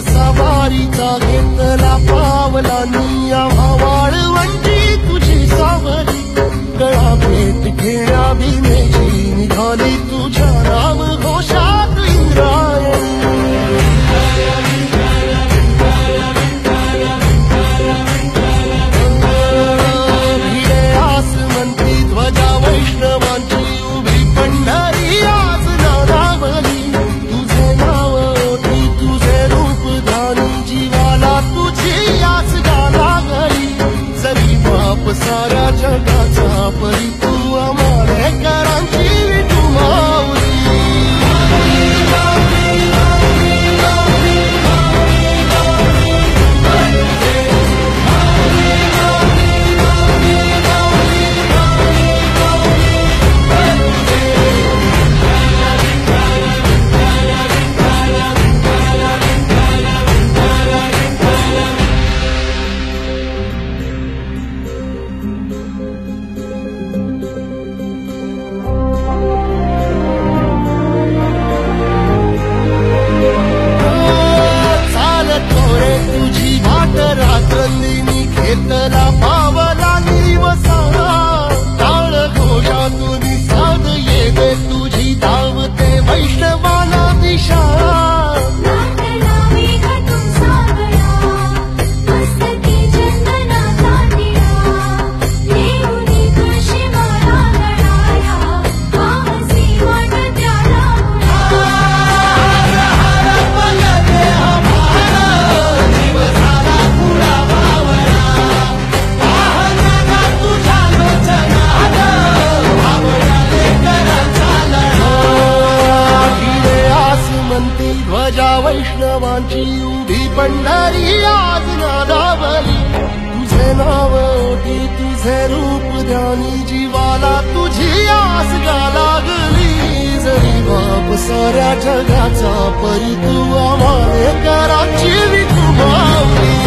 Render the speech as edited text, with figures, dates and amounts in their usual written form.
सवारीचा घेतला पावलांनी आम्हा वाळवंटी तुझी सावली गळा भेट घेण्या भीमेची निघाली तुझ्या नाम घोषात इंद्रायणी भिडे आसमंती ध्वजा वैष्णवांची उभी पंढरी आज नादावली तुझे नाव ओटी तुझे रूप धानी जीवाला तुझी आस गाला गली जरी बाप साऱ्या जगाचा परी तू आमालेकरांची विठू माऊली रात्रंदिनी घेतला पावला निवसाळा टाळ घोषातून साध येते तुझी धावते वैष्णवाला दिशा ध्वजा वैष्णवांची उभी पंढरी आज नादावली तुझे नाव ओटी तुझे रूप ध्यानी जीवाला तुझी आस लागली जरी बाप साऱ्या जगाचा परी तू आमालेकरांची विठू माऊली